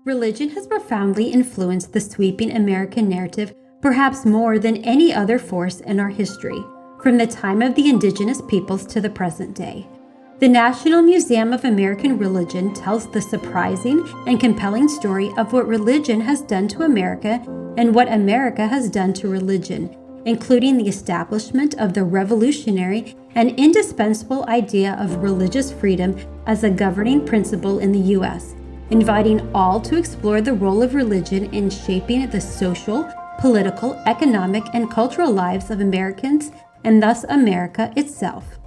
Religion has profoundly influenced the sweeping American narrative, perhaps more than any other force in our history, from the time of the indigenous peoples to the present day. The National Museum of American Religion tells the surprising and compelling story of what religion has done to America and what America has done to religion, including the establishment of the revolutionary and indispensable idea of religious freedom as a governing principle in the U.S., inviting all to explore the role of religion in shaping the social, political, economic, and cultural lives of Americans, and thus America itself.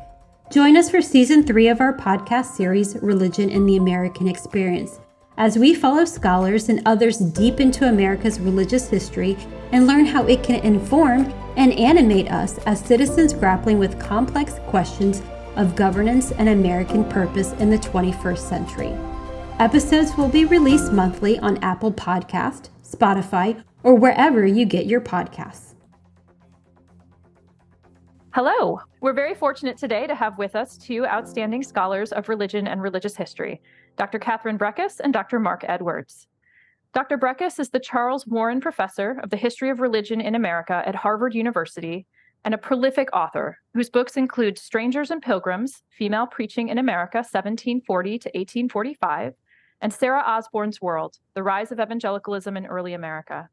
Join us for Season 3 of our podcast series, Religion in the American Experience, as we follow scholars and others deep into America's religious history and learn how it can inform and animate us as citizens grappling with complex questions of governance and American purpose in the 21st century. Episodes will be released monthly on Apple Podcast, Spotify, or wherever you get your podcasts. Hello. We're very fortunate today to have with us two outstanding scholars of religion and religious history, Dr. Catherine Brekus and Dr. Mark Edwards. Dr. Brekus is the Charles Warren Professor of the History of Religion in America at Harvard University and a prolific author whose books include Strangers and Pilgrims, Female Preaching in America, 1740 to 1845, and Sarah Osborn's World, The Rise of Evangelicalism in Early America.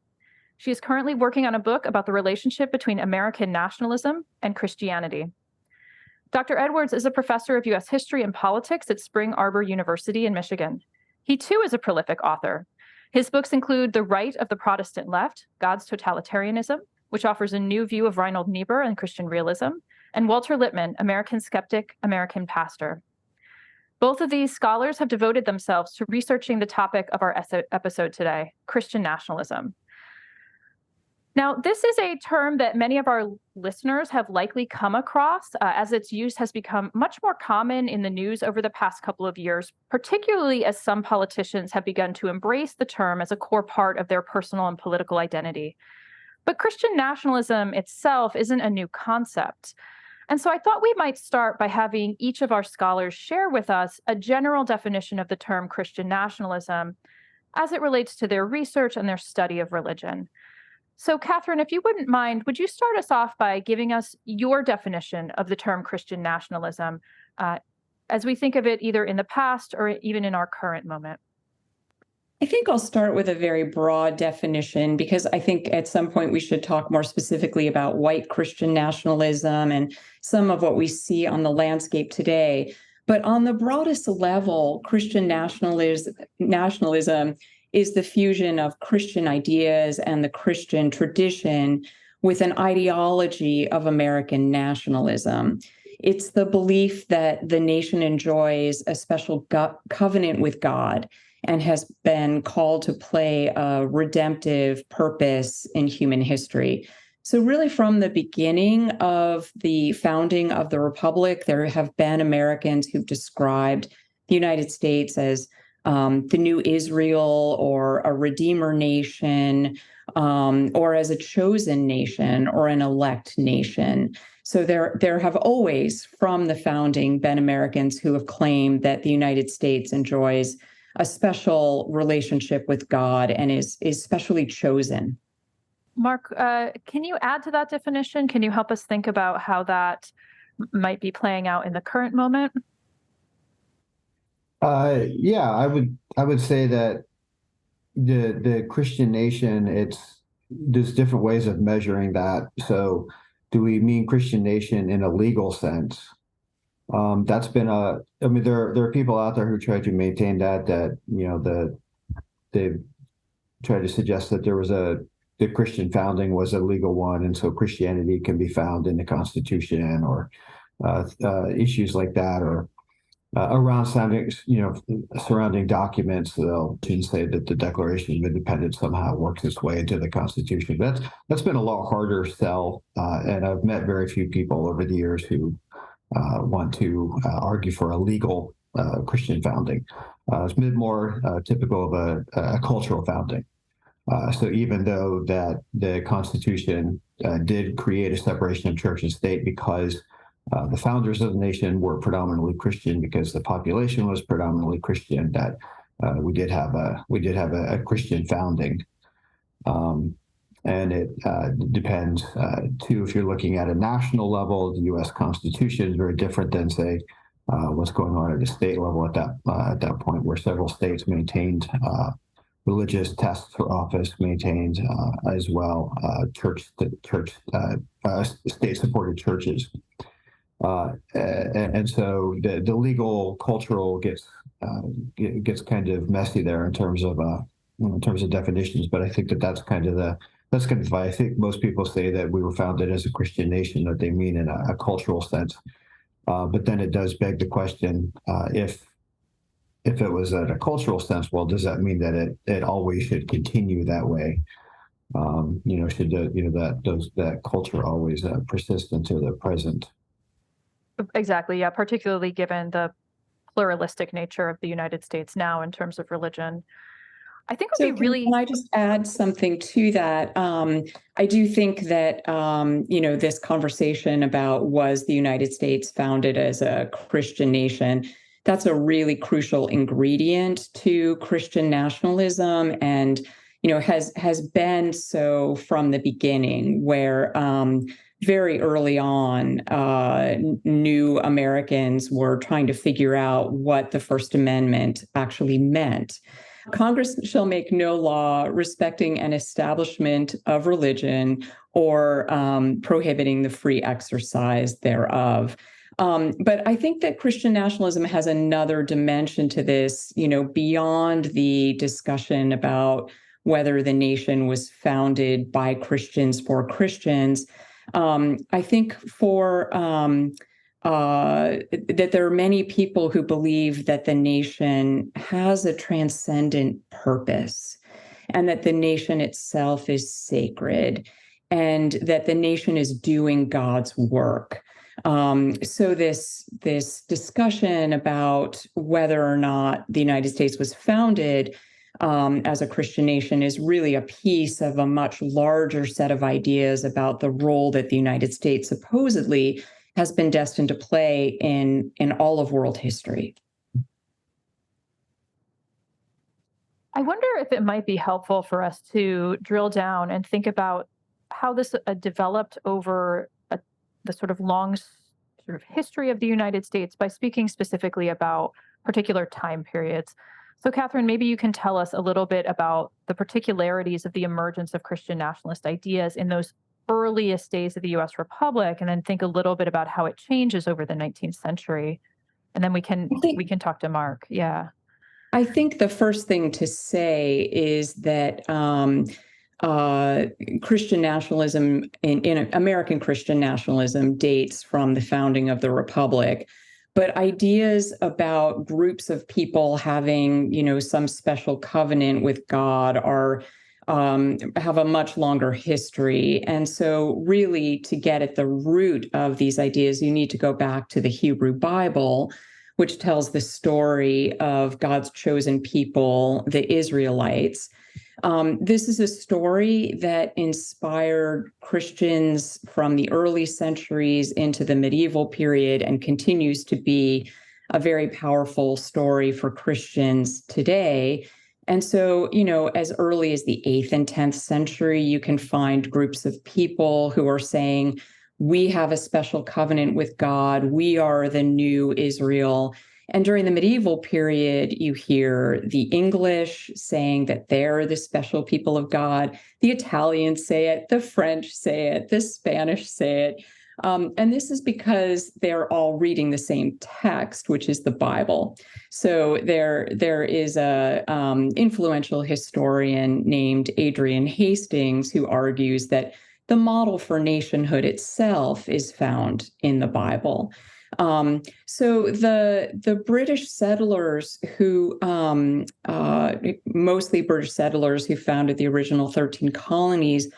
She is currently working on a book about the relationship between American nationalism and Christianity. Dr. Edwards is a professor of U.S. history and politics at Spring Arbor University in Michigan. He too is a prolific author. His books include The Right of the Protestant Left, God's Totalitarianism, which offers a new view of Reinhold Niebuhr and Christian realism, and Walter Lippmann, American Skeptic, American Pastor. Both of these scholars have devoted themselves to researching the topic of our episode today, Christian nationalism. Now, this is a term that many of our listeners have likely come across, as its use has become much more common in the news over the past couple of years, particularly as some politicians have begun to embrace the term as a core part of their personal and political identity. But Christian nationalism itself isn't a new concept. And so I thought we might start by having each of our scholars share with us a general definition of the term Christian nationalism as it relates to their research and their study of religion. So, Catherine, if you wouldn't mind, would you start us off by giving us your definition of the term Christian nationalism as we think of it either in the past or even in our current moment? I think I'll start with a very broad definition because I think at some point we should talk more specifically about white Christian nationalism and some of what we see on the landscape today. But on the broadest level, Christian nationalism is the fusion of Christian ideas and the Christian tradition with an ideology of American nationalism. It's the belief that the nation enjoys a special covenant with God and has been called to play a redemptive purpose in human history. So really from the beginning of the founding of the Republic, there have been Americans who've described the United States as the new Israel or a redeemer nation, or as a chosen nation or an elect nation. So there have always, from the founding, been Americans who have claimed that the United States enjoys a special relationship with God and is specially chosen. Mark, can you add to that definition? Can you help us think about how that might be playing out in the current moment? Yeah, I would say that the Christian nation, there's different ways of measuring that. So do we mean Christian nation in a legal sense? That's been there are people out there who try to maintain that they try to suggest that the Christian founding was a legal one, and so Christianity can be found in the Constitution or issues like that, or around surrounding documents. They'll say that the Declaration of Independence somehow works its way into the Constitution. That's been a lot harder sell, and I've met very few people over the years who want to argue for a legal Christian founding. It's been more typical of a cultural founding. So even though that the Constitution did create a separation of church and state because the founders of the nation were predominantly Christian, because the population was predominantly Christian, that we did have a Christian founding. And it depends, too, if you're looking at a national level, the U.S. Constitution is very different than, say, what's going on at a state level at that point, where several states maintained religious tests for office, maintained as well state-supported churches. And so the legal cultural gets kind of messy there in terms of definitions. But I think that's kind of why I think most people say that we were founded as a Christian nation, that they mean in a cultural sense. But then it does beg the question, if it was in a cultural sense, well, does that mean that it always should continue that way? Should that culture always persist into the present? Exactly. Yeah. Particularly given the pluralistic nature of the United States now in terms of religion. I think it would be really. Can I just add something to that? I do think that, this conversation about was the United States founded as a Christian nation, that's a really crucial ingredient to Christian nationalism, and, has been so from the beginning, where very early on, new Americans were trying to figure out what the First Amendment actually meant. Congress shall make no law respecting an establishment of religion or prohibiting the free exercise thereof. But I think that Christian nationalism has another dimension to this, beyond the discussion about whether the nation was founded by Christians for Christians. I think that there are many people who believe that the nation has a transcendent purpose, and that the nation itself is sacred, and that the nation is doing God's work. So this discussion about whether or not the United States was founded as a Christian nation is really a piece of a much larger set of ideas about the role that the United States supposedly has been destined to play in all of world history. I wonder if it might be helpful for us to drill down and think about how this developed over the sort of long sort of history of the United States by speaking specifically about particular time periods. So, Catherine, maybe you can tell us a little bit about the particularities of the emergence of Christian nationalist ideas in those earliest days of the U.S. Republic, and then think a little bit about how it changes over the 19th century. And then we can talk to Mark. Yeah. I think the first thing to say is that Christian nationalism, in American Christian nationalism, dates from the founding of the Republic. But ideas about groups of people having, some special covenant with God have a much longer history. And so really, to get at the root of these ideas, you need to go back to the Hebrew Bible, which tells the story of God's chosen people, the Israelites. This is a story that inspired Christians from the early centuries into the medieval period, and continues to be a very powerful story for Christians today. And so, as early as the 8th and 10th century, you can find groups of people who are saying, we have a special covenant with God. We are the new Israel. And during the medieval period, you hear the English saying that they're the special people of God. The Italians say it, the French say it, the Spanish say it. And this is because they're all reading the same text, which is the Bible. So there is a influential historian named Adrian Hastings who argues that the model for nationhood itself is found in the Bible. So the British settlers who, mostly British settlers who founded the original 13 colonies,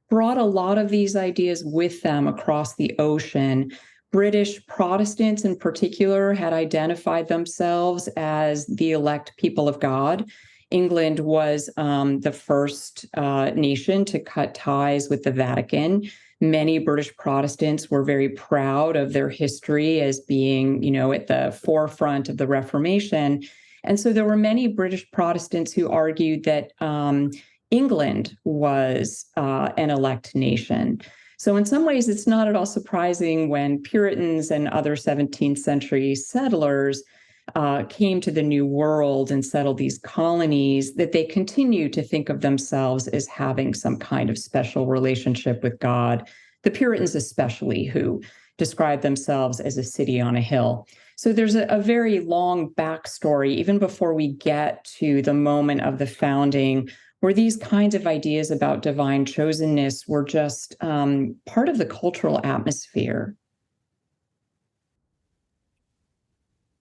brought a lot of these ideas with them across the ocean. British Protestants in particular had identified themselves as the elect people of God. England was the first nation to cut ties with the Vatican. Many British Protestants were very proud of their history as being, at the forefront of the Reformation. And so there were many British Protestants who argued that England was an elect nation. So in some ways, it's not at all surprising when Puritans and other 17th century settlers came to the New World and settled these colonies, that they continue to think of themselves as having some kind of special relationship with God. The Puritans especially, who describe themselves as a city on a hill. So there's a very long backstory, even before we get to the moment of the founding, where these kinds of ideas about divine chosenness were just part of the cultural atmosphere.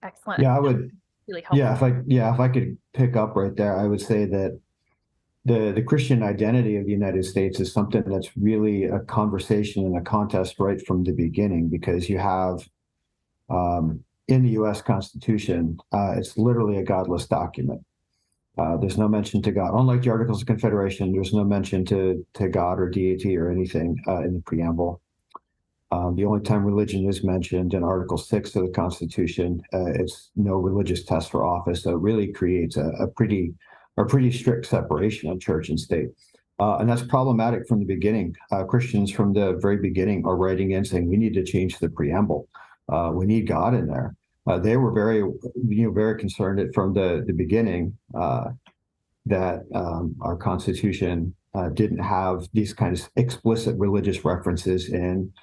Excellent. Yeah, I would. Really helpful. If I could pick up right there, I would say that the Christian identity of the United States is something that's really a conversation and a contest right from the beginning, because you have in the U.S. Constitution, it's literally a godless document. There's no mention to God. Unlike the Articles of Confederation, there's no mention to God or deity or anything in the preamble. The only time religion is mentioned in Article 6 of the Constitution, it's no religious test for office. So it really creates a pretty strict separation of church and state. And that's problematic from the beginning. Christians from the very beginning are writing in saying, we need to change the preamble. We need God in there. They were very concerned from the beginning that our Constitution didn't have these kinds of explicit religious references in.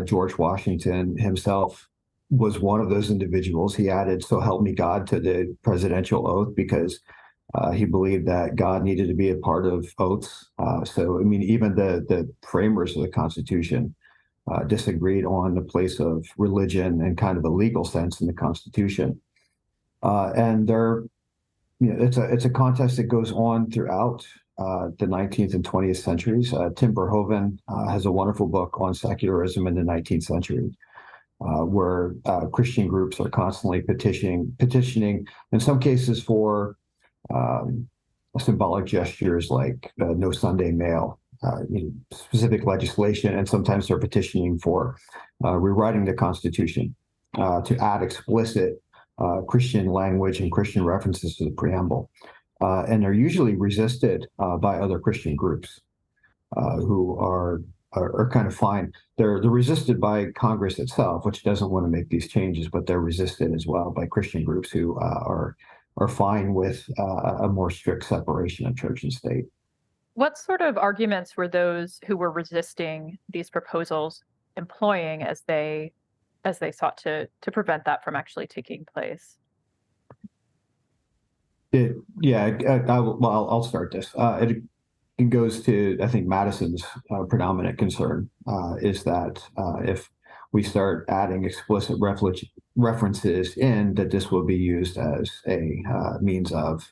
George Washington himself was one of those individuals. He added, "So help me God," to the presidential oath because he believed that God needed to be a part of oaths. So, I mean, even the framers of the Constitution disagreed on the place of religion and kind of the legal sense in the Constitution. And it's a contest that goes on throughout the 19th and 20th centuries. Tim Verhoeven has a wonderful book on secularism in the 19th century, where Christian groups are constantly petitioning, in some cases for symbolic gestures like no Sunday mail, specific legislation, and sometimes they're petitioning for rewriting the Constitution to add explicit Christian language and Christian references to the preamble. And they're usually resisted by other Christian groups who are kind of fine. They're resisted by Congress itself, which doesn't want to make these changes, but they're resisted as well by Christian groups who are fine with a more strict separation of church and state. What sort of arguments were those who were resisting these proposals employing as they sought to prevent that from actually taking place? I'll start this. It goes to, I think, Madison's predominant concern is that if we start adding explicit references in, that this will be used as a means of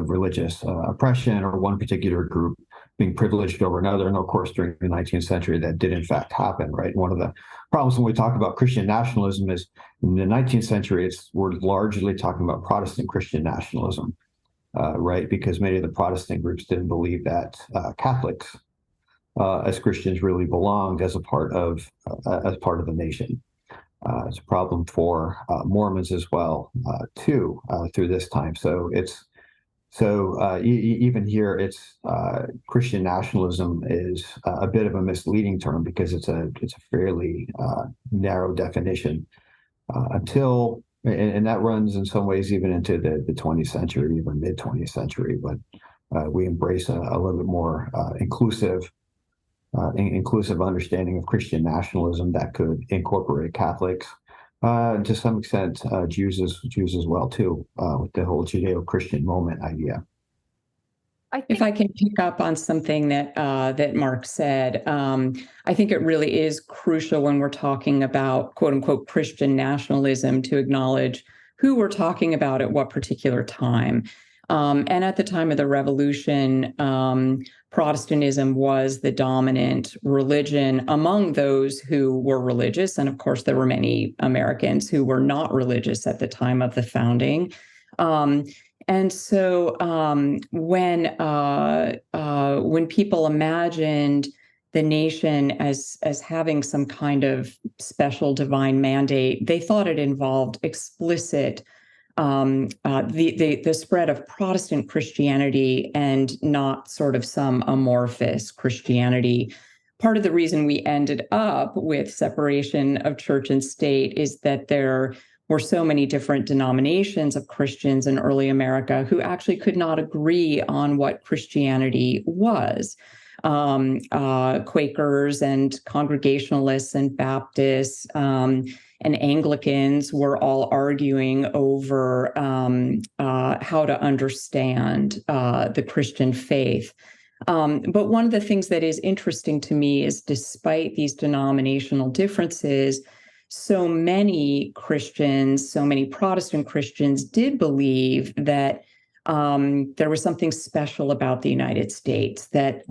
religious oppression, or one particular group being privileged over another. And of course, during the 19th century, that did in fact happen, right? One of the problems when we talk about Christian nationalism is in the 19th century, we're largely talking about Protestant Christian nationalism, right? Because many of the Protestant groups didn't believe that Catholics as Christians really belonged as part of the nation. It's a problem for Mormons as well, too, through this time. So even here, it's Christian nationalism is a bit of a misleading term because it's a fairly narrow definition until, and that runs in some ways even into the 20th century, even mid 20th century. But we embrace a little bit more inclusive understanding of Christian nationalism that could incorporate Catholics, to some extent, Jews as well too, with the whole Judeo-Christian moment idea. If I can pick up on something that Mark said, I think it really is crucial when we're talking about "quote unquote" Christian nationalism to acknowledge who we're talking about at what particular time. And at the time of the Revolution, Protestantism was the dominant religion among those who were religious. And of course, there were many Americans who were not religious at the time of the founding. And so when people imagined the nation as having some kind of special divine mandate, they thought it involved explicit the spread of Protestant Christianity and not sort of some amorphous Christianity. Part of the reason we ended up with separation of church and state is that there were so many different denominations of Christians in early America who actually could not agree on what Christianity was. Quakers and Congregationalists and Baptists and Anglicans were all arguing over how to understand the Christian faith. But one of the things that is interesting to me is, despite these denominational differences, so many Christians, so many Protestant Christians did believe that there was something special about the United States, that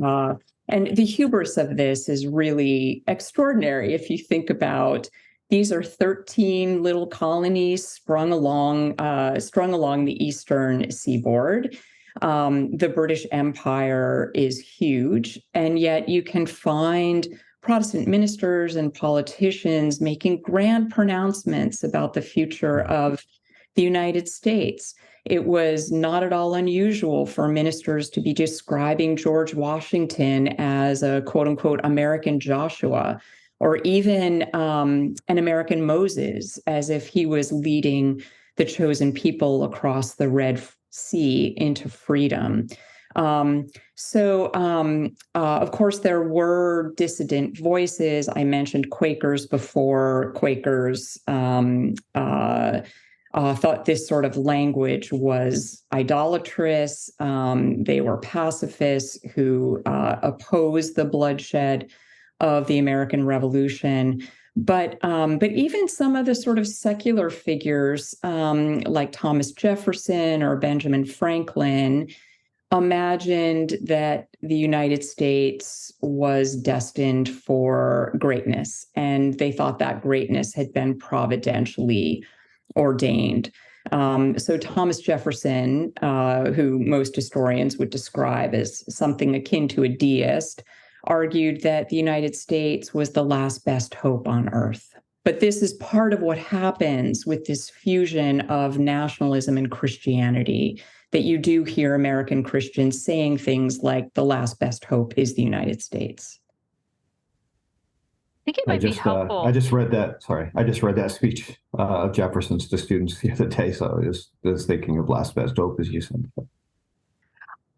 and the hubris of this is really extraordinary. If you think about, these are 13 little colonies strung along the eastern seaboard. The British Empire is huge, and yet you can find Protestant ministers and politicians making grand pronouncements about the future of the United States. It was not at all unusual for ministers to be describing George Washington as a quote unquote American Joshua, or even an American Moses, as if he was leading the chosen people across the Red Sea into freedom. Of course, there were dissident voices. I mentioned Quakers before. Quakers thought this sort of language was idolatrous. They were pacifists who opposed the bloodshed of the American Revolution. But even some of the sort of secular figures like Thomas Jefferson or Benjamin Franklin imagined that the United States was destined for greatness, and they thought that greatness had been providentially ordained. So Thomas Jefferson, who most historians would describe as something akin to a deist, argued that the United States was the last best hope on earth. But this is part of what happens with this fusion of nationalism and Christianity, that you do hear American Christians saying things like the last best hope is the United States. I think it might be helpful. I just read that speech of Jefferson's to students the other day, so I was thinking of last best hope, as you said.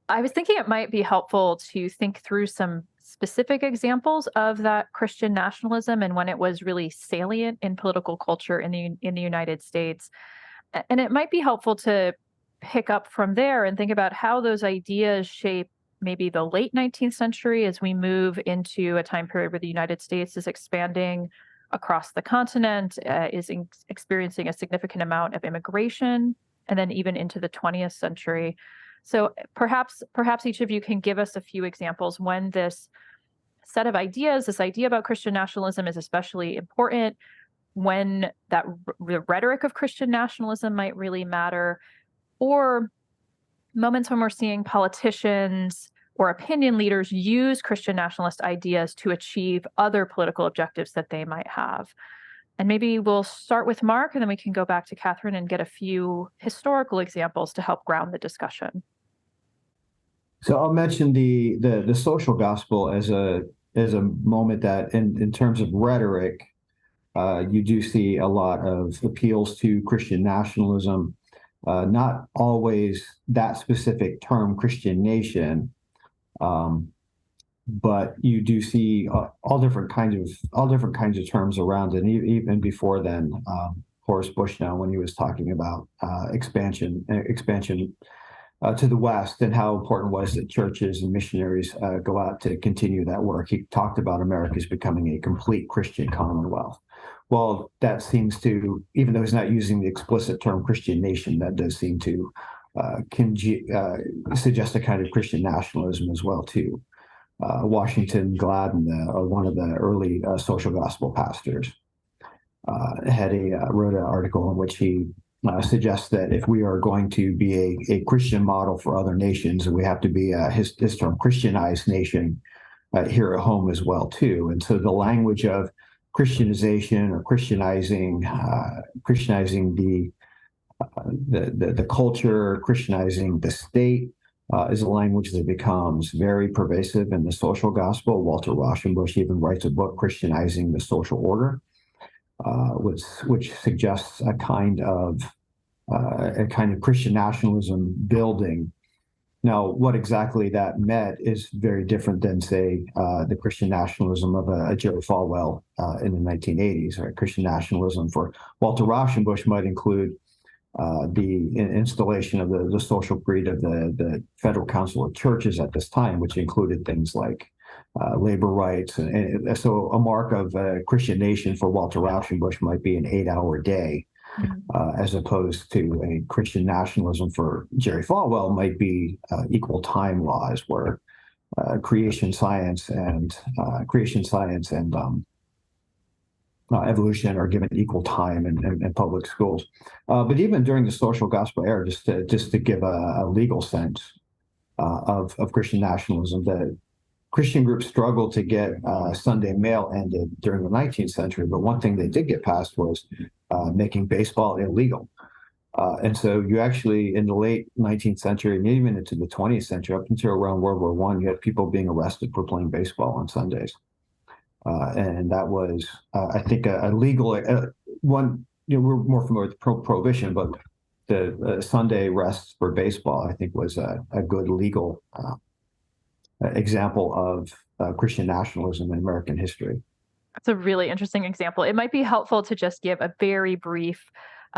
I was thinking it might be helpful to think through some specific examples of that Christian nationalism and when it was really salient in political culture in the United States. And it might be helpful to pick up from there and think about how those ideas shape maybe the late 19th century as we move into a time period where the United States is expanding across the continent, is experiencing a significant amount of immigration, and then even into the 20th century. So perhaps each of you can give us a few examples when this set of ideas, this idea about Christian nationalism, is especially important, when that the rhetoric of Christian nationalism might really matter, or moments when we're seeing politicians or opinion leaders use Christian nationalist ideas to achieve other political objectives that they might have. And maybe we'll start with Mark, and then we can go back to Catherine and get a few historical examples to help ground the discussion. So I'll mention the social gospel as a moment that, in terms of rhetoric, you do see a lot of appeals to Christian nationalism. Not always that specific term, Christian nation, but you do see all different kinds of terms around it. And even before then, Horace Bushnell, when he was talking about expansion to the West and how important it was that churches and missionaries go out to continue that work, he talked about America's becoming a complete Christian commonwealth. Well, that seems to, even though he's not using the explicit term Christian nation, that does seem to suggest a kind of Christian nationalism as well, too. Washington Gladden, one of the early social gospel pastors, wrote an article in which he suggests that if we are going to be a Christian model for other nations, we have to be his term Christianized nation here at home as well, too. And so the language of Christianization or Christianizing the the culture, Christianizing the state, is a language that becomes very pervasive in the social gospel. Walter Rauschenbusch even writes a book, Christianizing the Social Order, which suggests a kind of Christian nationalism building. Now, what exactly that meant is very different than, say, the Christian nationalism of a Jerry Falwell in the 1980s. Right? Christian nationalism for Walter Rauschenbusch might include the installation of the social creed of the Federal Council of Churches at this time, which included things like labor rights. And so a mark of a Christian nation for Walter Rauschenbusch might be an 8-hour day, as opposed to a Christian nationalism for Jerry Falwell might be equal time laws, where creation science and evolution are given equal time in public schools. But even during the social gospel era, just to give a legal sense of Christian nationalism, the Christian groups struggled to get Sunday mail ended during the 19th century, but one thing they did get passed was making baseball illegal. And so you actually, in the late 19th century and even into the 20th century, up until around World War I, you had people being arrested for playing baseball on Sundays. And that was, I think, a legal one. We're more familiar with prohibition, but the Sunday arrests for baseball, I think, was a good legal example of Christian nationalism in American history. That's a really interesting example. It might be helpful to just give a very brief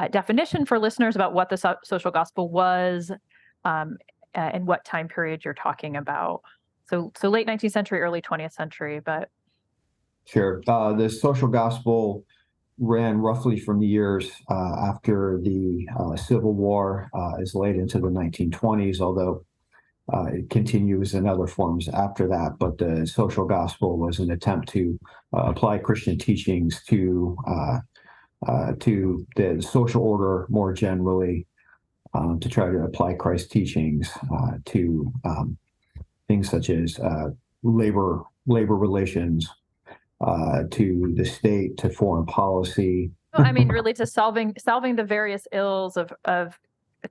definition for listeners about what the social gospel was and what time period you're talking about. So late 19th century, early 20th century, but. Sure. The social gospel ran roughly from the years after the Civil War, as late into the 1920s, although it continues in other forms after that. But the social gospel was an attempt to apply Christian teachings to the social order more generally, to try to apply Christ's teachings to things such as labor relations, to the state, to foreign policy. I mean, really to solving the various ills of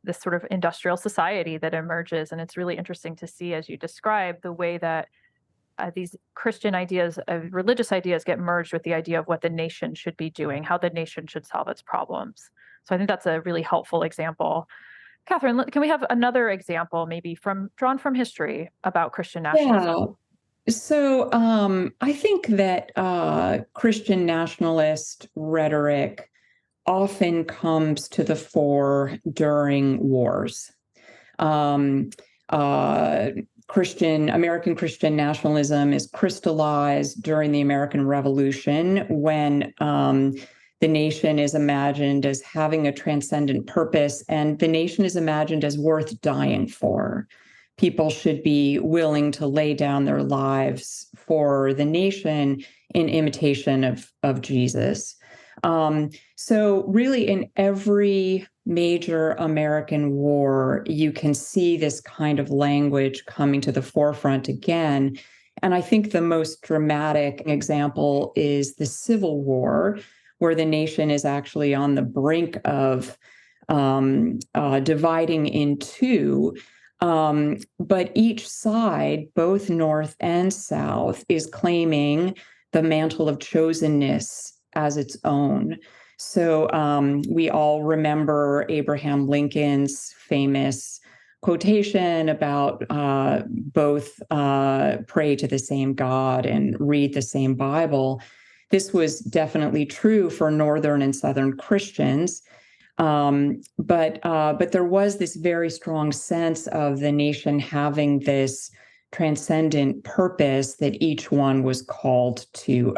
this sort of industrial society that emerges. And it's really interesting to see, as you describe, the way that these Christian ideas, religious ideas, get merged with the idea of what the nation should be doing, how the nation should solve its problems. So I think that's a really helpful example. Catherine, can we have another example, maybe drawn from history, about Christian nationalism? Yeah. So I think that Christian nationalist rhetoric often comes to the fore during wars. American Christian nationalism is crystallized during the American Revolution, when the nation is imagined as having a transcendent purpose, and the nation is imagined as worth dying for. People should be willing to lay down their lives for the nation in imitation of Jesus. So really, in every major American war, you can see this kind of language coming to the forefront again. And I think the most dramatic example is the Civil War, where the nation is actually on the brink of dividing in two. But each side, both North and South, is claiming the mantle of chosenness as its own. So we all remember Abraham Lincoln's famous quotation about both pray to the same God and read the same Bible. This was definitely true for Northern and Southern Christians. But there was this very strong sense of the nation having this transcendent purpose that each one was called to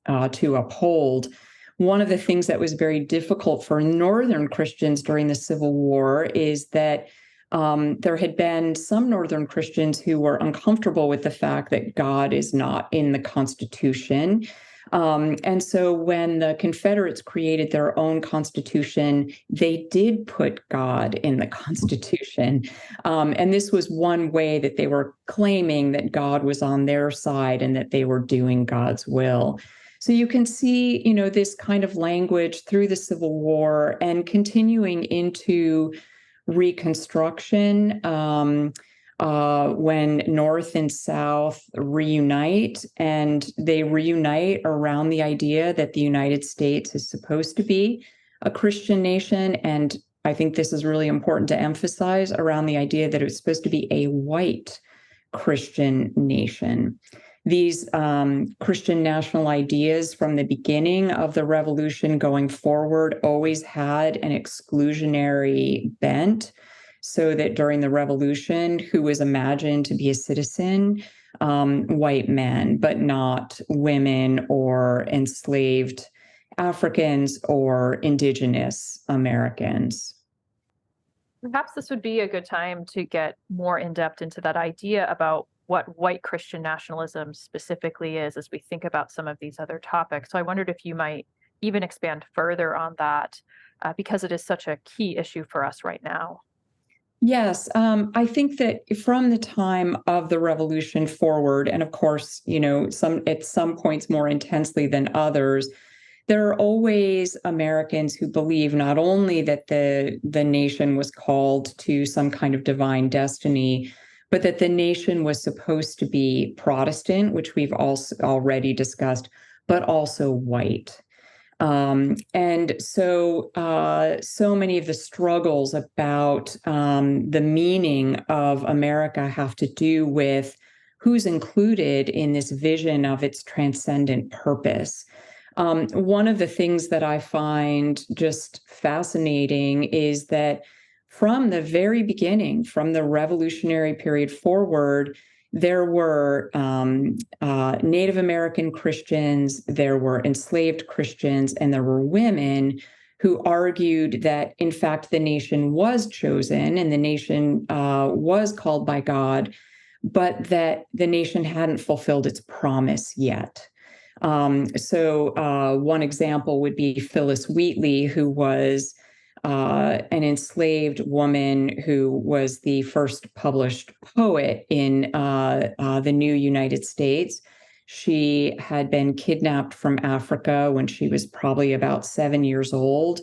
uphold. One of the things that was very difficult for Northern Christians during the Civil War is that there had been some Northern Christians who were uncomfortable with the fact that God is not in the Constitution. And so when the Confederates created their own Constitution, they did put God in the Constitution. And this was one way that they were claiming that God was on their side and that they were doing God's will. So you can see, this kind of language through the Civil War and continuing into Reconstruction, when North and South reunite, and they reunite around the idea that the United States is supposed to be a Christian nation. And I think this is really important to emphasize, around the idea that it was supposed to be a white Christian nation. These Christian national ideas from the beginning of the revolution going forward always had an exclusionary bent, so that during the revolution, who was imagined to be a citizen? White men, but not women or enslaved Africans or indigenous Americans. Perhaps this would be a good time to get more in depth into that idea about what white Christian nationalism specifically is as we think about some of these other topics. So I wondered if you might even expand further on that, because it is such a key issue for us right now. Yes, I think that from the time of the revolution forward, and of course, at some points more intensely than others, there are always Americans who believe not only that the nation was called to some kind of divine destiny, but that the nation was supposed to be Protestant, which we've also already discussed, but also white. And so many of the struggles about the meaning of America have to do with who's included in this vision of its transcendent purpose. One of the things that I find just fascinating is that from the very beginning, from the revolutionary period forward, there were Native American Christians, there were enslaved Christians, and there were women who argued that, in fact, the nation was chosen and the nation was called by God, but that the nation hadn't fulfilled its promise yet. So one example would be Phyllis Wheatley, who was an enslaved woman who was the first published poet in the new United States. She had been kidnapped from Africa when she was probably about 7 years old,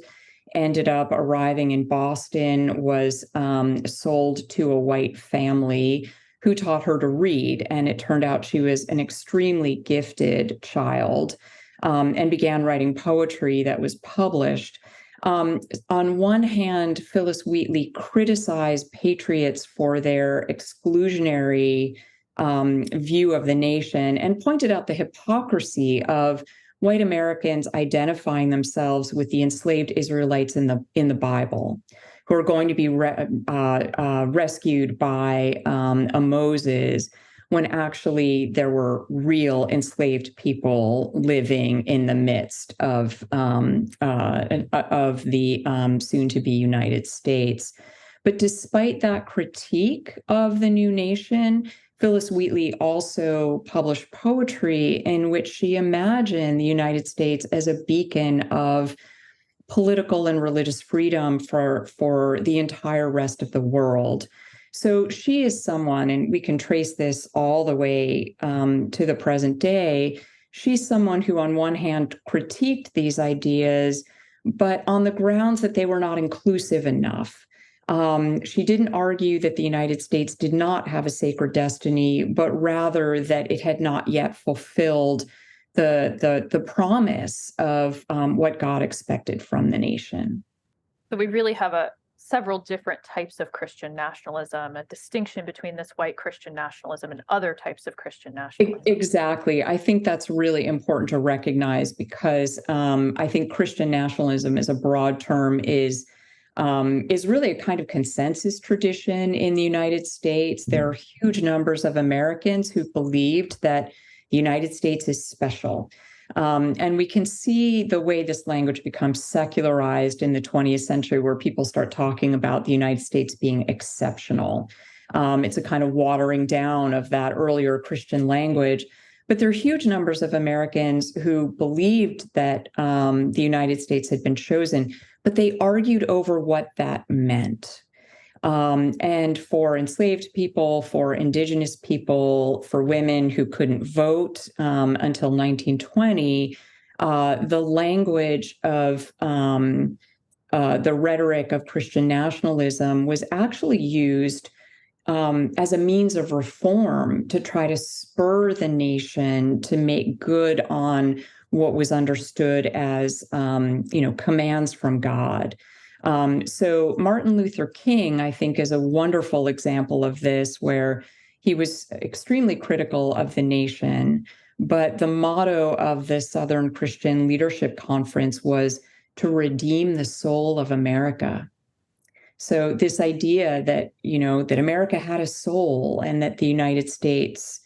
ended up arriving in Boston, was sold to a white family who taught her to read. And it turned out she was an extremely gifted child, and began writing poetry that was published. On one hand, Phyllis Wheatley criticized patriots for their exclusionary view of the nation and pointed out the hypocrisy of white Americans identifying themselves with the enslaved Israelites in the Bible, who are going to be rescued by a Moses, when actually there were real enslaved people living in the midst of the soon-to-be United States. But despite that critique of the new nation, Phyllis Wheatley also published poetry in which she imagined the United States as a beacon of political and religious freedom for the entire rest of the world. So she is someone, and we can trace this all the way to the present day. She's someone who, on one hand, critiqued these ideas, but on the grounds that they were not inclusive enough. She didn't argue that the United States did not have a sacred destiny, but rather that it had not yet fulfilled the promise of what God expected from the nation. So we really have several different types of Christian nationalism, a distinction between this white Christian nationalism and other types of Christian nationalism. Exactly. I think that's really important to recognize, because I think Christian nationalism as a broad term is really a kind of consensus tradition in the United States. There are huge numbers of Americans who believed that the United States is special. And we can see the way this language becomes secularized in the 20th century, where people start talking about the United States being exceptional. It's a kind of watering down of that earlier Christian language. But there are huge numbers of Americans who believed that the United States had been chosen, but they argued over what that meant. And for enslaved people, for indigenous people, for women who couldn't vote until 1920, the language of the rhetoric of Christian nationalism was actually used as a means of reform to try to spur the nation to make good on what was understood as, commands from God. So Martin Luther King, I think, is a wonderful example of this, where he was extremely critical of the nation, but the motto of the Southern Christian Leadership Conference was to redeem the soul of America. So this idea that, that America had a soul and that the United States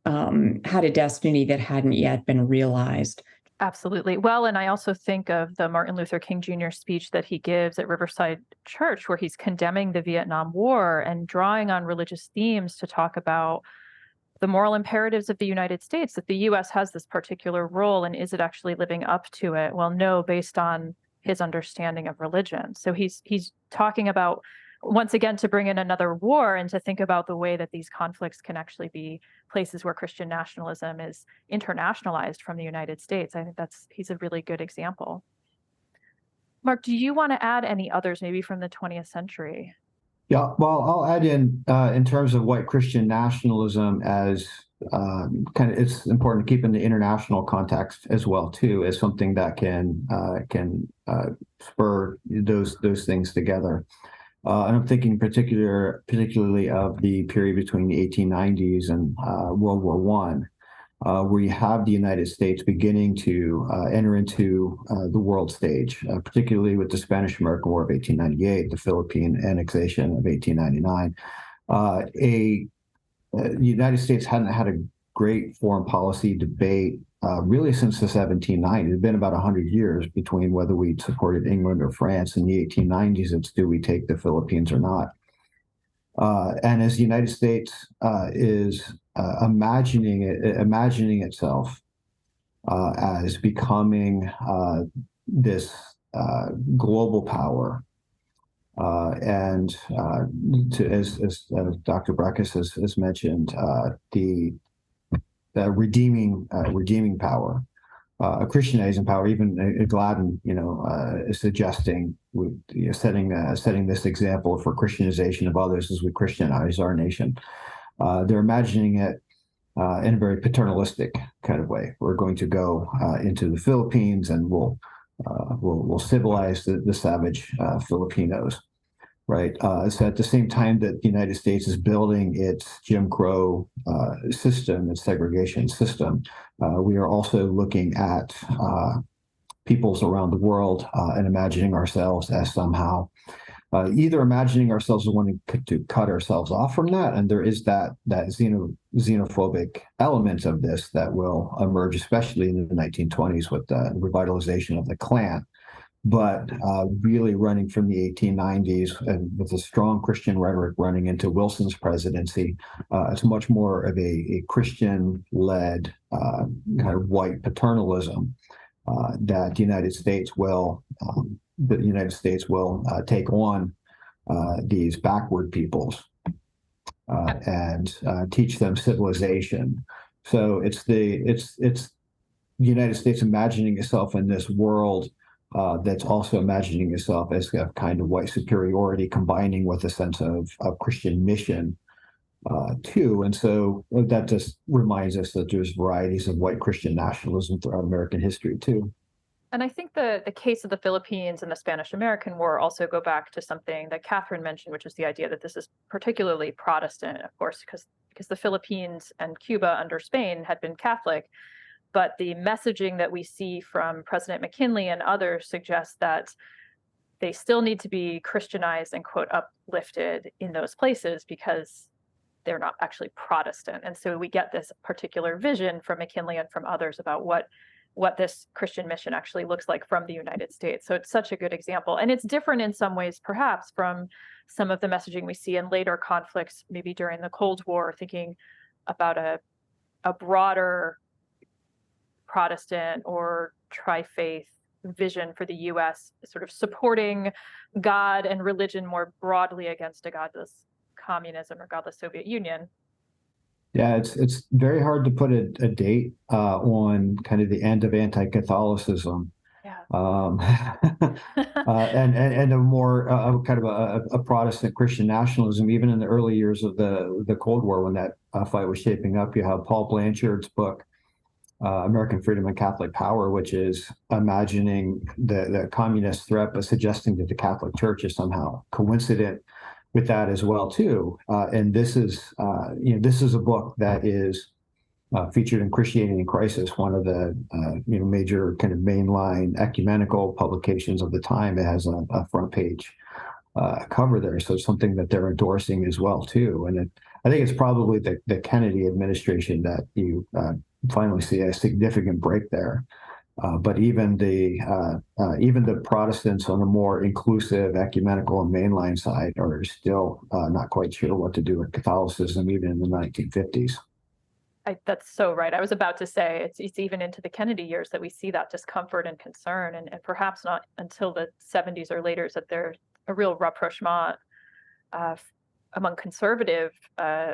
had a destiny that hadn't yet been realized. Absolutely. Well, and I also think of the Martin Luther King Jr. speech that he gives at Riverside Church, where he's condemning the Vietnam War and drawing on religious themes to talk about the moral imperatives of the United States, that the U.S. has this particular role, and is it actually living up to it? Well, no, based on his understanding of religion. So he's talking about, once again, to bring in another war and to think about the way that these conflicts can actually be places where Christian nationalism is internationalized from the United States. I think he's a really good example. Mark, do you want to add any others, maybe from the 20th century? Yeah, well, I'll add in terms of white Christian nationalism as it's important to keep in the international context as well too, as something that can spur those things together. And I'm thinking particularly of the period between the 1890s and World War I, where you have the United States beginning to enter into the world stage, particularly with the Spanish-American War of 1898, the Philippine annexation of 1899. The United States hadn't had a great foreign policy debate really since the 1790s. It had been about 100 years between whether we supported England or France. In the 1890s, it's do we take the Philippines or not? And as the United States is imagining itself as becoming this global power, and as Dr. Brekus has mentioned, the redeeming power, a Christianizing power. Even Gladden, is suggesting setting this example for Christianization of others as we Christianize our nation. They're imagining it in a very paternalistic kind of way. We're going to go into the Philippines and we'll civilize the savage Filipinos. Right. So at the same time that the United States is building its Jim Crow system, its segregation system, we are also looking at peoples around the world and imagining ourselves as somehow either imagining ourselves as wanting to cut ourselves off from that, and there is that xenophobic element of this that will emerge, especially in the 1920s with the revitalization of the Klan. But really running from the 1890s and with a strong Christian rhetoric running into Wilson's presidency, it's much more of a Christian-led kind of white paternalism that the United States will take on these backward peoples and teach them civilization. So it's the United States imagining itself in this world that's also imagining itself as a kind of white superiority, combining with a sense of Christian mission too. And so that just reminds us that there's varieties of white Christian nationalism throughout American history too. And I think the case of the Philippines and the Spanish-American War also go back to something that Catherine mentioned, which is the idea that this is particularly Protestant, of course, because the Philippines and Cuba under Spain had been Catholic. But the messaging that we see from President McKinley and others suggests that they still need to be Christianized and, quote, uplifted in those places because they're not actually Protestant. And so we get this particular vision from McKinley and from others about what this Christian mission actually looks like from the United States. So it's such a good example. And it's different in some ways, perhaps, from some of the messaging we see in later conflicts, maybe during the Cold War, thinking about a broader Protestant or tri-faith vision for the U.S., sort of supporting God and religion more broadly against a godless communism or godless Soviet Union? Yeah, it's very hard to put a date on kind of the end of anti-Catholicism. Yeah. And a more kind of a Protestant Christian nationalism, even in the early years of the Cold War, when that fight was shaping up. You have Paul Blanchard's book, American Freedom and Catholic Power, which is imagining the communist threat, but suggesting that the Catholic Church is somehow coincident with that as well too. And this is a book that is featured in Christianity in Crisis, one of the major kind of mainline ecumenical publications of the time. It has a front page cover there, so it's something that they're endorsing as well too. And I think it's probably the Kennedy administration that you finally see a significant break there. But even the Protestants on the more inclusive, ecumenical, and mainline side are still not quite sure what to do with Catholicism, even in the 1950s. That's so right. I was about to say it's even into the Kennedy years that we see that discomfort and concern, and perhaps not until the 70s or later that there's a real rapprochement among conservative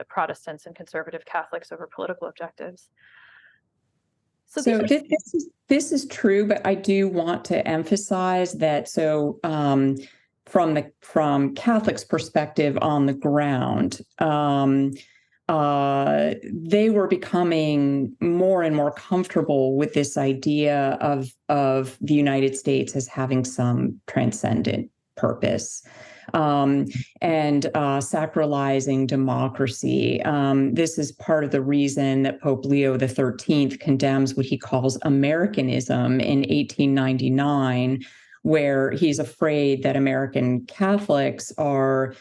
Protestants and conservative Catholics over political objectives. So this is true, but I do want to emphasize that. So from Catholics' perspective on the ground, they were becoming more and more comfortable with this idea of the United States as having some transcendent purpose. And sacralizing democracy. This is part of the reason that Pope Leo XIII condemns what he calls Americanism in 1899, where he's afraid that American Catholics are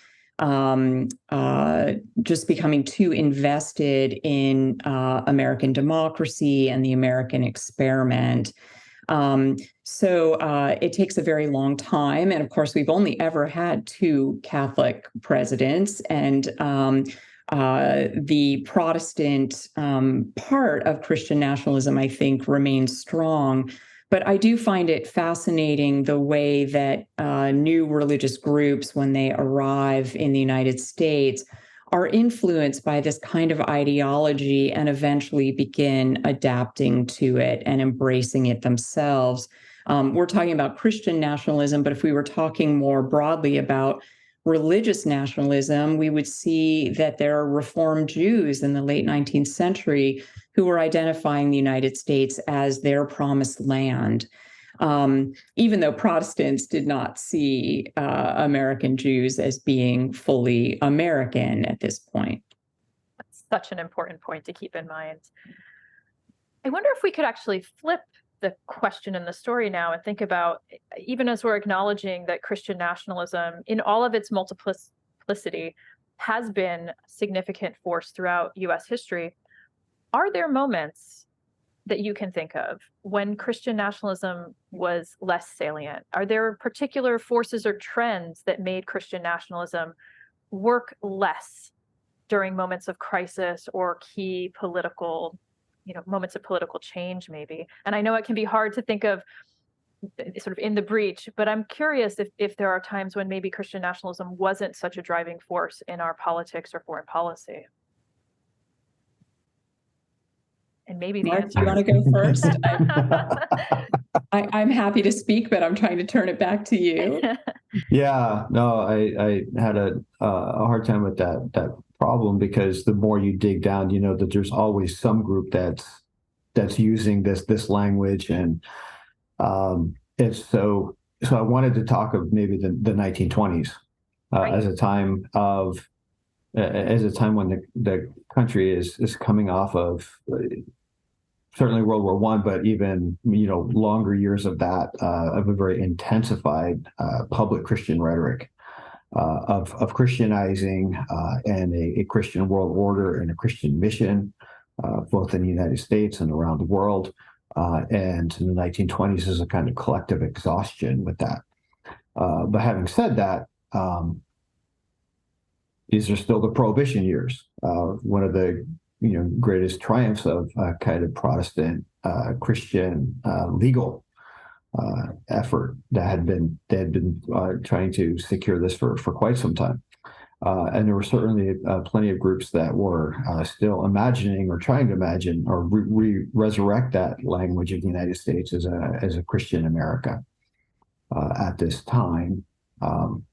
just becoming too invested in American democracy and the American experiment. So it takes a very long time. And of course, we've only ever had two Catholic presidents, and the Protestant part of Christian nationalism, I think, remains strong. But I do find it fascinating the way that new religious groups, when they arrive in the United States, are influenced by this kind of ideology and eventually begin adapting to it and embracing it themselves. We're talking about Christian nationalism, but if we were talking more broadly about religious nationalism, we would see that there are Reformed Jews in the late 19th century who were identifying the United States as their promised land. Even though Protestants did not see American Jews as being fully American at this point. That's such an important point to keep in mind. I wonder if we could actually flip the question in the story now and think about, even as we're acknowledging that Christian nationalism in all of its multiplicity has been a significant force throughout U.S. history, are there moments that you can think of when Christian nationalism was less salient? Are there particular forces or trends that made Christian nationalism work less during moments of crisis or key political, moments of political change, maybe? And I know it can be hard to think of sort of in the breach, but I'm curious if there are times when maybe Christian nationalism wasn't such a driving force in our politics or foreign policy. And maybe the Mark, answer. You want to go first? I'm happy to speak, but I'm trying to turn it back to you. Yeah, no, I had a hard time with that problem, because the more you dig down, that there's always some group that's using this language, and it's so I wanted to talk of maybe the 1920s Right. as a time when the country is coming off of certainly World War I, but even longer years of that, of a very intensified public Christian rhetoric of Christianizing and a Christian world order and a Christian mission, both in the United States and around the world. And in the 1920s is a kind of collective exhaustion with that. But having said that, these are still the Prohibition years. One of the greatest triumphs of kind of Protestant Christian legal effort that they had been trying to secure this for quite some time. And there were certainly plenty of groups that were still imagining or trying to imagine or resurrect that language of the United States as a Christian America at this time.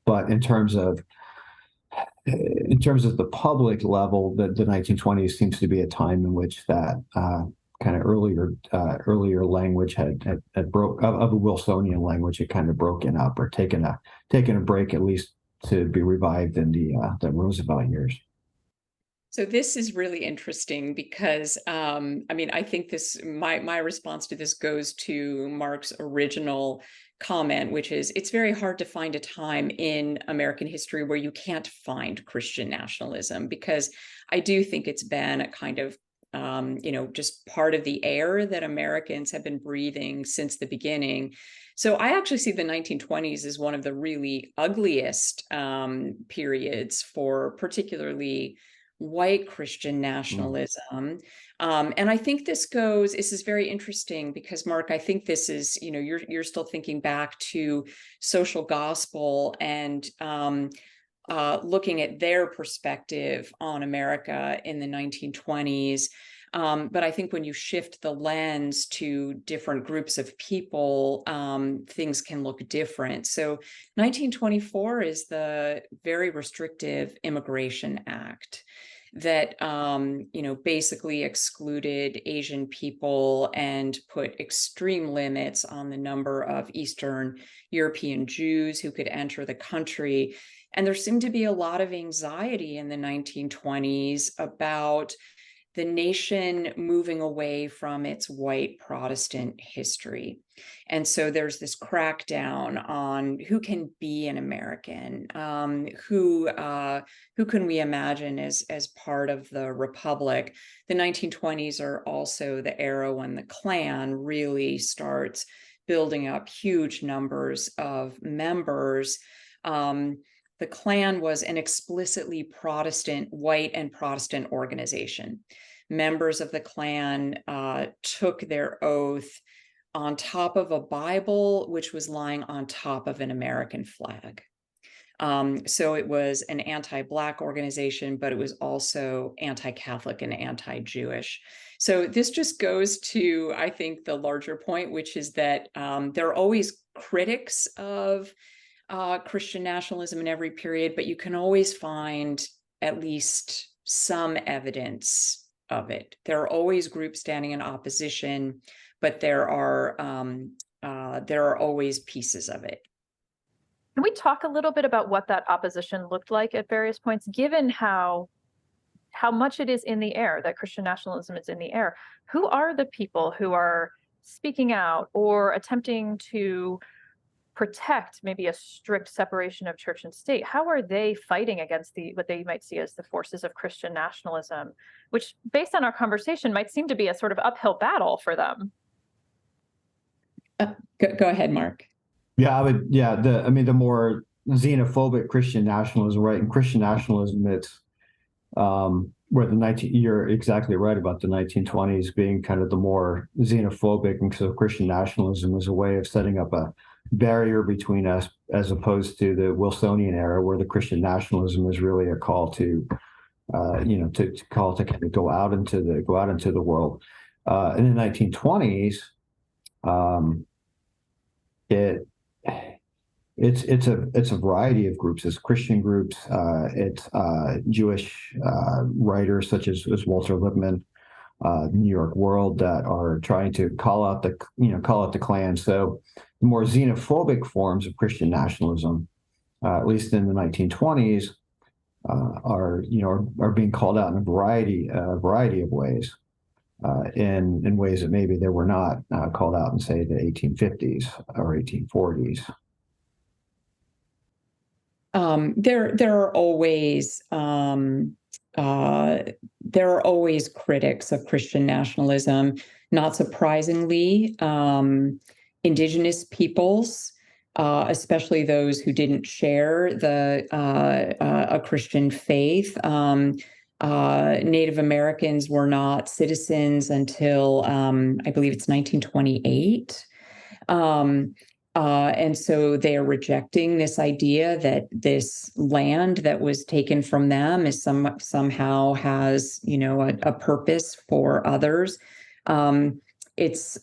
But in terms of the public level, the 1920s seems to be a time in which that kind of earlier language had broke of a Wilsonian language had kind of broken up or taken a break, at least to be revived in the Roosevelt years. So this is really interesting because, I think my response to this goes to Mark's original comment, which is it's very hard to find a time in American history where you can't find Christian nationalism, because I do think it's been a kind of just part of the air that Americans have been breathing since the beginning. So I actually see the 1920s as one of the really ugliest periods for particularly white Christian nationalism. And I think this is very interesting because, Mark, I think this is, you're still thinking back to social gospel and looking at their perspective on America in the 1920s. But I think when you shift the lens to different groups of people, things can look different. So 1924 is the very restrictive Immigration Act that, basically excluded Asian people and put extreme limits on the number of Eastern European Jews who could enter the country. And there seemed to be a lot of anxiety in the 1920s about the nation moving away from its white Protestant history. And so there's this crackdown on who can be an American, who can we imagine as part of the Republic. The 1920s are also the era when the Klan really starts building up huge numbers of members. The Klan was an explicitly Protestant, white and Protestant organization. Members of the Klan took their oath on top of a Bible, which was lying on top of an American flag. So it was an anti-Black organization, but it was also anti-Catholic and anti-Jewish. So this just goes to, I think, the larger point, which is that there are always critics of Christian nationalism in every period, but you can always find at least some evidence of it. There are always groups standing in opposition, but there are always pieces of it. Can we talk a little bit about what that opposition looked like at various points, given how much it is in the air, that Christian nationalism is in the air? Who are the people who are speaking out or attempting to protect maybe a strict separation of church and state? How are they fighting against what they might see as the forces of Christian nationalism, which, based on our conversation, might seem to be a sort of uphill battle for them? Go ahead, Mark. Yeah, the more xenophobic Christian nationalism, right? And Christian nationalism, it's where you're exactly right about the 1920s being kind of the more xenophobic, and so Christian nationalism is a way of setting up a barrier between us, as opposed to the Wilsonian era, where the Christian nationalism is really a call to call to kind of go out into the world. In the 1920s, it's a variety of groups. It's Christian groups. It's Jewish writers such as Walter Lippmann, New York World, that are trying to call out the Klan. So the more xenophobic forms of Christian nationalism, at least in the 1920s, are being called out in a variety of ways, in ways that maybe they were not called out in, say, the 1850s or 1840s. There are always critics of Christian nationalism. Not surprisingly, indigenous peoples, especially those who didn't share a Christian faith. Native Americans were not citizens until I believe it's 1928. And so they are rejecting this idea that this land that was taken from them is somehow has, a purpose for others. It's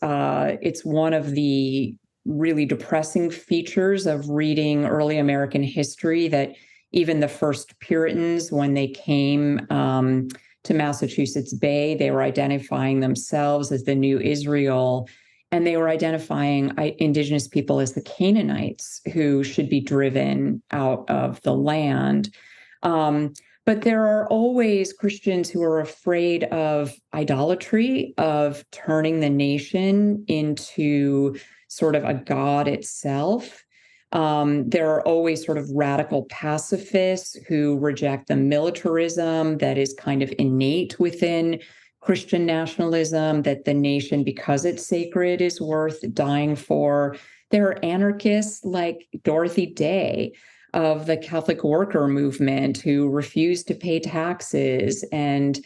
one of the really depressing features of reading early American history that even the first Puritans, when they came to Massachusetts Bay, they were identifying themselves as the new Israel. And they were identifying indigenous people as the Canaanites who should be driven out of the land. But there are always Christians who are afraid of idolatry, of turning the nation into sort of a god itself. There are always sort of radical pacifists who reject the militarism that is kind of innate within Christian nationalism, that the nation, because it's sacred, is worth dying for. There are anarchists like Dorothy Day of the Catholic worker movement who refused to pay taxes and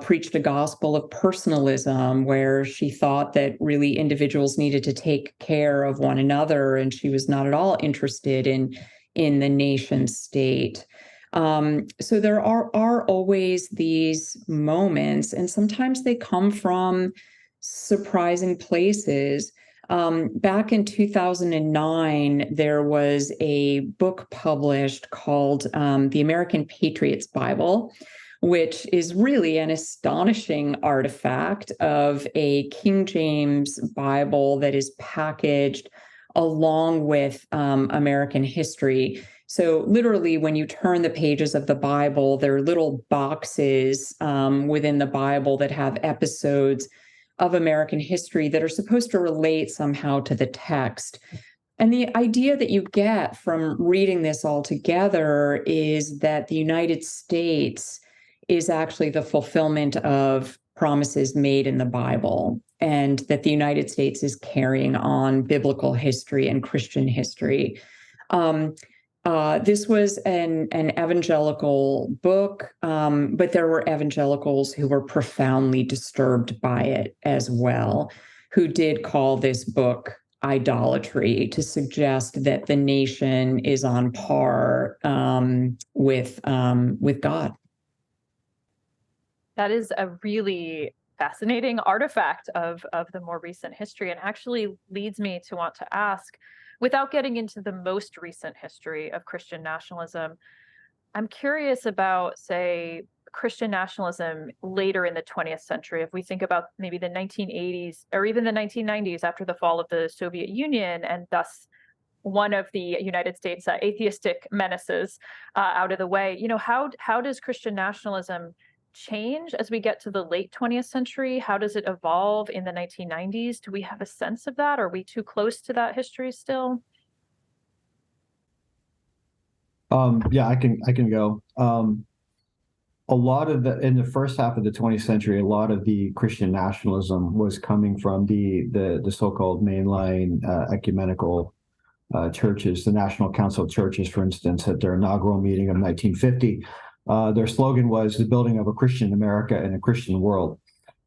preached a gospel of personalism, where she thought that really individuals needed to take care of one another, and she was not at all interested in the nation state. So there are always these moments, and sometimes they come from surprising places. Back in 2009, there was a book published called The American Patriots Bible, which is really an astonishing artifact of a King James Bible that is packaged along with American history. So literally, when you turn the pages of the Bible, there are little boxes within the Bible that have episodes of American history that are supposed to relate somehow to the text. And the idea that you get from reading this all together is that the United States is actually the fulfillment of promises made in the Bible, and that the United States is carrying on biblical history and Christian history. This was an evangelical book, but there were evangelicals who were profoundly disturbed by it as well, who did call this book idolatry, to suggest that the nation is on par with God. That is a really fascinating artifact of the more recent history, and actually leads me to want to ask, without getting into the most recent history of Christian nationalism, I'm curious about, say, Christian nationalism later in the 20th century. If we think about maybe the 1980s or even the 1990s, after the fall of the Soviet Union, and thus one of the United States' atheistic menaces out of the way, how does Christian nationalism change as we get to the late 20th century? How does it evolve in the 1990s? Do we have a sense of that? Are we too close to that history still? Yeah, I can go. A lot of in the first half of the 20th century, a lot of the Christian nationalism was coming from the so-called mainline ecumenical churches. The National Council of Churches, for instance, at their inaugural meeting of 1950, their slogan was the building of a Christian America and a Christian world.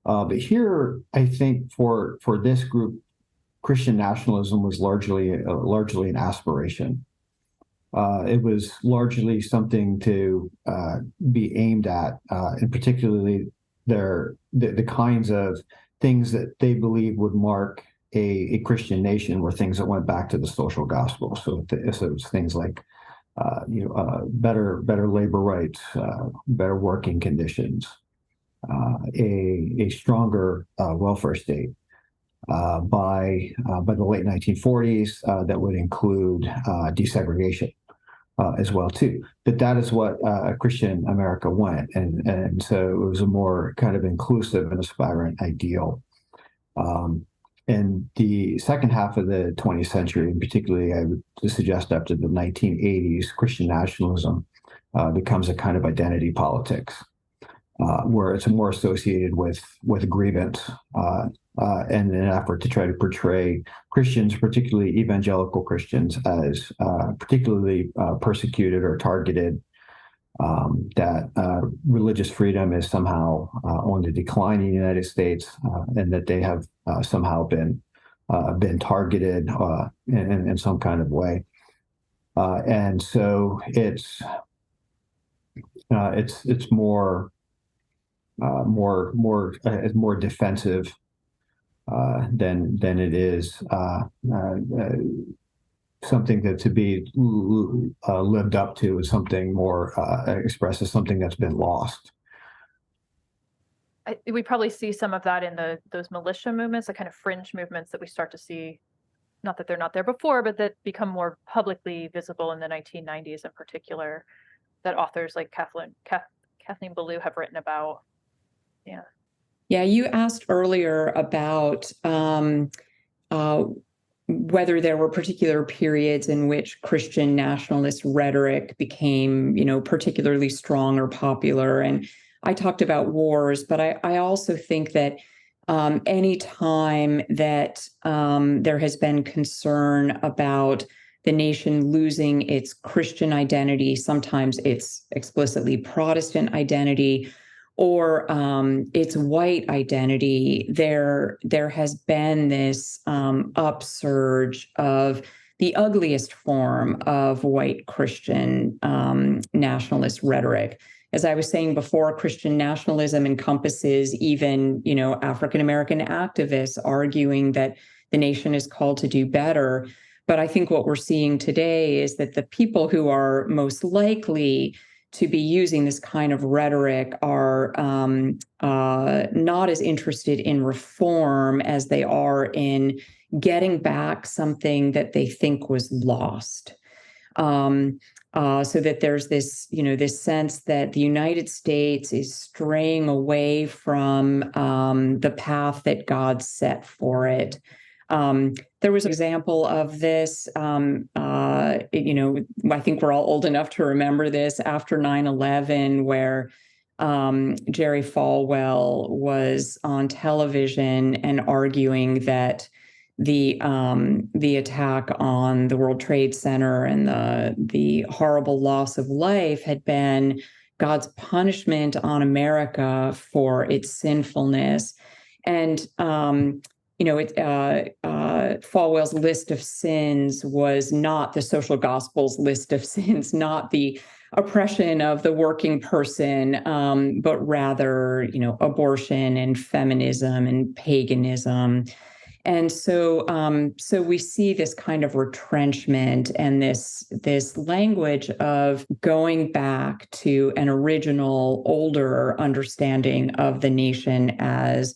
But here, I think for this group, Christian nationalism was largely an aspiration. It was largely something to be aimed at, and particularly the kinds of things that they believed would mark a Christian nation were things that went back to the social gospel. So it's things like better labor rights, better working conditions, a stronger welfare state. By the late 1940s, that would include desegregation as well too. But that is what Christian America went, and so it was a more kind of inclusive and aspirant ideal. In the second half of the 20th century, and particularly I would suggest after the 1980s, Christian nationalism becomes a kind of identity politics, where it's more associated with grievance and an effort to try to portray Christians, particularly evangelical Christians, as particularly persecuted or targeted, that religious freedom is somehow on the decline in the United States, and that they have somehow been been targeted in some kind of way. And so it's more defensive than it is something that to be lived up to, is something more expressed as something that's been lost. We probably see some of that in those militia movements, the kind of fringe movements that we start to see. Not that they're not there before, but that become more publicly visible in the 1990s in particular, that authors like Kathleen Ballou have written about. Yeah. Yeah, you asked earlier about whether there were particular periods in which Christian nationalist rhetoric became, particularly strong or popular. And I talked about wars, but I also think that any time that there has been concern about the nation losing its Christian identity, sometimes it's explicitly Protestant identity, or its white identity, there has been this upsurge of the ugliest form of white Christian nationalist rhetoric. As I was saying before, Christian nationalism encompasses even, African American activists arguing that the nation is called to do better. But I think what we're seeing today is that the people who are most likely to be using this kind of rhetoric are not as interested in reform as they are in getting back something that they think was lost. So that there's this, this sense that the United States is straying away from the path that God set for it. There was an example of this, I think we're all old enough to remember this, after 9/11, where Jerry Falwell was on television and arguing that the attack on the World Trade Center and the horrible loss of life had been God's punishment on America for its sinfulness. And Falwell's list of sins was not the social gospel's list of sins, not the oppression of the working person, but rather, abortion and feminism and paganism. And so we see this kind of retrenchment and this language of going back to an original, older understanding of the nation as,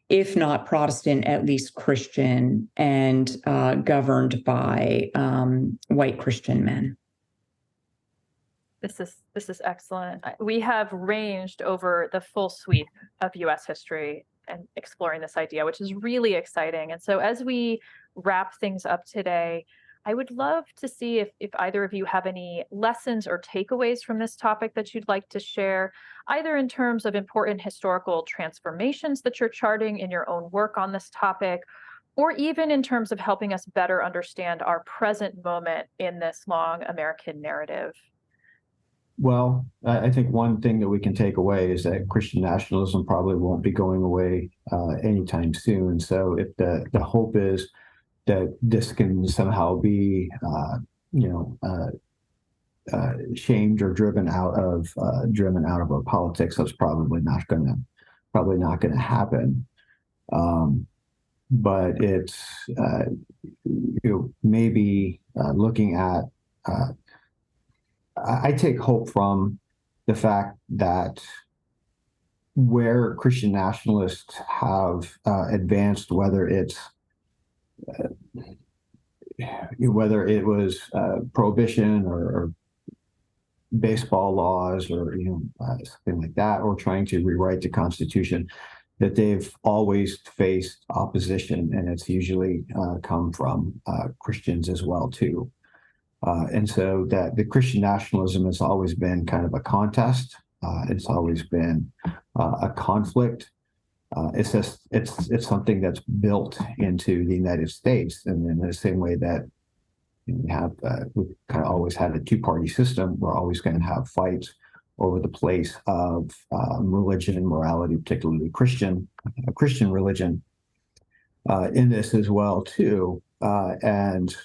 if not Protestant, at least Christian, and governed by white Christian men. This is excellent. We have ranged over the full sweep of U.S. history and exploring this idea, which is really exciting. And so as we wrap things up today, I would love to see if either of you have any lessons or takeaways from this topic that you'd like to share, either in terms of important historical transformations that you're charting in your own work on this topic, or even in terms of helping us better understand our present moment in this long American narrative. Well, I think one thing that we can take away is that Christian nationalism probably won't be going away anytime soon. So if the hope is that this can somehow be, shamed or driven out of our politics, that's probably not going to happen. But it's maybe looking at. I take hope from the fact that where Christian nationalists have advanced, whether it was prohibition or baseball laws or something like that, or trying to rewrite the Constitution, that they've always faced opposition, and it's usually come from Christians as well too. And so that the Christian nationalism has always been kind of a contest. It's always been a conflict. It's something that's built into the United States, and in the same way that we've kind of always had a two-party system, we're always going to have fights over the place of religion and morality, particularly Christian religion. in this as well too. And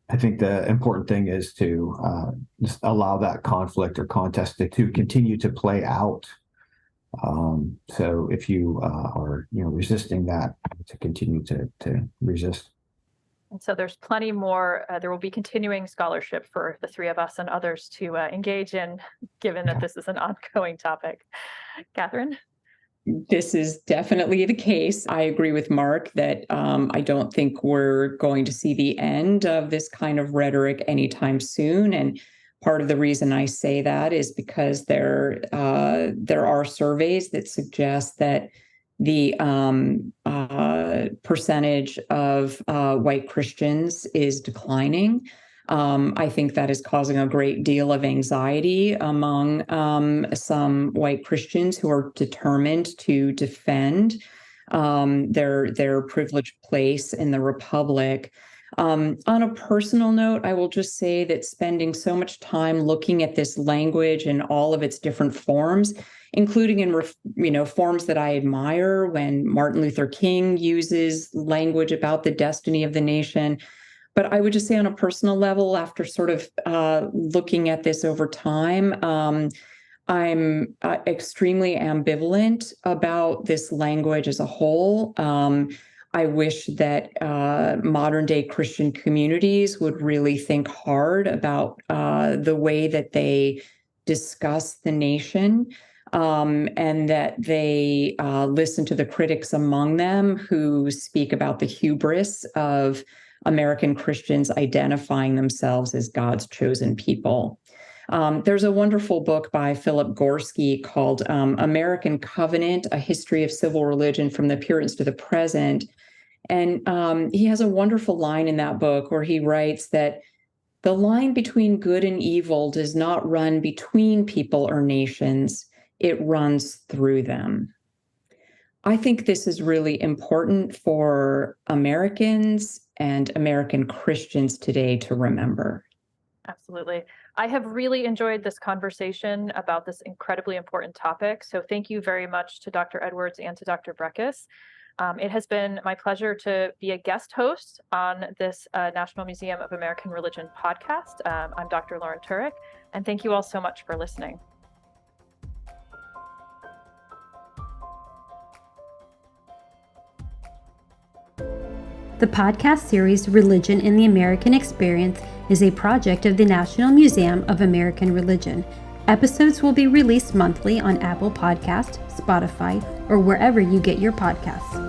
I think the important thing is to just allow that conflict or contest to continue to play out. So if you are resisting that, to continue to resist. And so there's plenty more. There will be continuing scholarship for the three of us and others to engage in, given that this is an ongoing topic. Catherine? This is definitely the case. I agree with Mark that I don't think we're going to see the end of this kind of rhetoric anytime soon. And part of the reason I say that is because there are surveys that suggest that the percentage of white Christians is declining. I think that is causing a great deal of anxiety among some white Christians who are determined to defend their privileged place in the Republic. On a personal note, I will just say that spending so much time looking at this language in all of its different forms, including in forms that I admire, when Martin Luther King uses language about the destiny of the nation. But I would just say on a personal level, after sort of looking at this over time, I'm extremely ambivalent about this language as a whole. I wish that modern day Christian communities would really think hard about the way that they discuss the nation, and that they listen to the critics among them who speak about the hubris of American Christians identifying themselves as God's chosen people. There's a wonderful book by Philip Gorski called American Covenant, A History of Civil Religion from the Puritans to the Present. And he has a wonderful line in that book where he writes that the line between good and evil does not run between people or nations, it runs through them. I think this is really important for Americans and American Christians today to remember. Absolutely. I have really enjoyed this conversation about this incredibly important topic. So thank you very much to Dr. Edwards and to Dr. Brekus. It has been my pleasure to be a guest host on this National Museum of American Religion podcast. I'm Dr. Lauren Turek, and thank you all so much for listening. The podcast series Religion in the American Experience is a project of the National Museum of American Religion. Episodes will be released monthly on Apple Podcasts, Spotify, or wherever you get your podcasts.